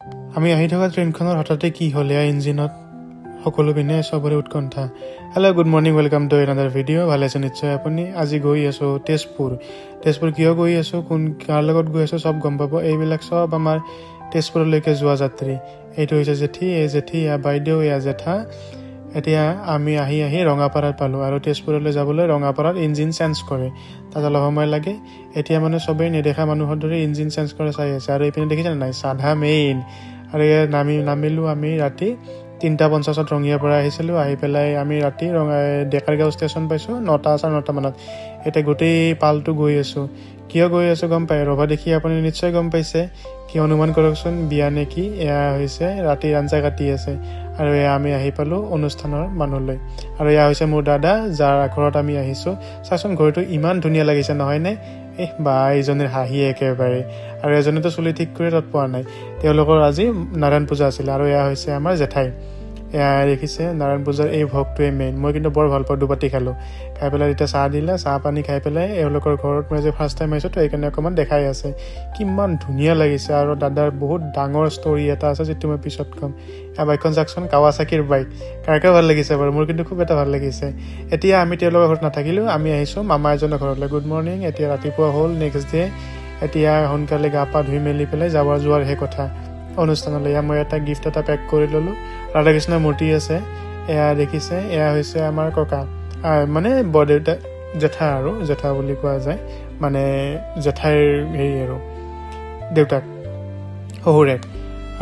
আমি আহি থকা ট্ৰেইনখনৰ হঠাতে কি হ'ল এয়া ইঞ্জিনত সকলো পিনে চবৰে উৎকণ্ঠা। Hello' good morning, welcome to another video'. ভালে আছে নিশ্চয় আপুনি। আজি গৈ আছোঁ তেজপুৰ কিয় গৈ আছোঁ, কাৰ লগত গৈ আছোঁ চব গম পাব। এইবিলাক চব আমাৰ তেজপুৰলৈকে যোৱা যাত্ৰী। এইটো হৈছে জেঠী, এই জেঠী, এয়া বাইদেউ, এয়া জেঠা। এতিয়া আমি আহি ৰঙাপাৰাত পালোঁ আৰু তেজপুৰলৈ যাবলৈ ৰঙাপাৰাত ইঞ্জিন চেঞ্জ কৰে, তাত অলপ সময় লাগে। এতিয়া মানে চবেই নেদেখা মানুহৰ দৰে ইঞ্জিন চেঞ্জ কৰে চাই আছে। আৰু এইপিনে দেখিছেনে নাই, চাধা মেইন। আৰু ইয়াত নামিলোঁ আমি ৰাতি 3:50 ৰঙিয়াৰ পৰা আহিছিলোঁ। আহি পেলাই আমি ৰাতি ডেকাৰগাঁও ষ্টেচন পাইছোঁ 9:09 মানত। এতিয়া গোটেই পালটো গৈ আছোঁ। কিয় গৈ আছোঁ গম পায়? ৰভা দেখি আপুনি নিশ্চয় গম পাইছে। কি অনুমান কৰকচোন, বিয়া নে কি? এয়া হৈছে ৰাতিৰ আঞ্জা কাটি আছে। আৰু এয়া আমি আহি পালোঁ অনুষ্ঠানৰ মানুহলৈ। আৰু এয়া হৈছে মোৰ দাদা, যাৰ ঘৰত আমি আহিছোঁ। চাচোন ঘৰটো ইমান ধুনীয়া লাগিছে নহয়নে? বা এইজনীৰ হাঁহি একেবাৰে। আৰু এজনীতো চুলি ঠিক কৰি তাত পোৱা নাই। তেওঁলোকৰ আজি নাৰায়ণ পূজা আছিলে। আৰু এয়া হৈছে আমাৰ জেঠাই। এয়া দেখিছে নাৰায়ণ পূজাৰ এই ভোগটোৱে মেইন। মই কিন্তু বৰ ভাল পাওঁ, দুবাটি খালোঁ। খাই পেলাই এতিয়া চাহ দিলে, চাহ পানী খাই পেলাই এওঁলোকৰ ঘৰত মই যে ফাৰ্ষ্ট টাইম আহিছোঁ তো এইকাৰণে অকণমান দেখাই আছে। কিমান ধুনীয়া লাগিছে। আৰু দাদাৰ বহুত ডাঙৰ ষ্টৰী এটা আছে যিটো মই পিছত ক'ম। বাইকখন চাওকচোন, কাৱাচাকিৰ বাইক। কাৰ ভাল লাগিছে বাৰু? মোৰ কিন্তু খুব এটা ভাল লাগিছে। এতিয়া আমি তেওঁলোকৰ ঘৰত নাথাকিলোঁ, আমি আহিছোঁ মামা এজনৰ ঘৰলৈ। Good morning. এতিয়া ৰাতিপুৱা হ'ল, নেক্সট ডে। এতিয়া সোনকালে গা পা ধুই মেলি পেলাই যোৱাৰহে কথা অনুষ্ঠানলৈ। এয়া মই এটা গিফ্ট এটা পেক কৰি ল'লোঁ। ৰাধাকৃষ্ণৰ মূৰ্তি আছে, এয়া দেখিছে। এয়া হৈছে আমাৰ ককা, মানে বৰদেউতা, জেঠা বুলি কোৱা যায়, মানে জেঠাইৰ হেৰি আৰু দেউতাক, শহুৰেক।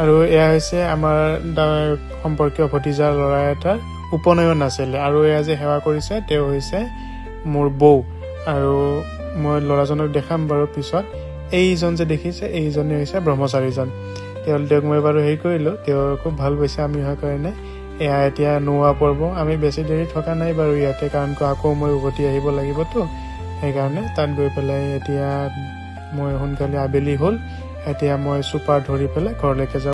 আৰু এয়া হৈছে আমাৰ সম্পৰ্কীয় ভতিজাৰ ল'ৰা এটাৰ উপনয়ন আছিলে। আৰু এয়া যে সেৱা কৰিছে তেওঁ হৈছে মোৰ বৌ। আৰু মই ল'ৰাজনক দেখাম বাৰু পিছত। এইজন যে দেখিছে, এইজনে হৈছে ব্ৰহ্মচাৰীজন। তেওঁক মই বাৰু হেৰি কৰিলোঁ, তেওঁ খুব ভাল পাইছে আমি হোৱাৰ কাৰণে। এয়া এতিয়া নোৱা পৰ্ব। আমি বেছি দেৰি থকা নাই বাৰু ইয়াতে, কাৰণ আকৌ মই উভতি আহিব লাগিবতো। সেইকাৰণে তাত গৈ পেলাই এতিয়া মই সোনকালে আবেলি হ'ল। এতিয়া মই চুপাৰ ধৰি পেলাই ঘৰলৈকে যাওঁ।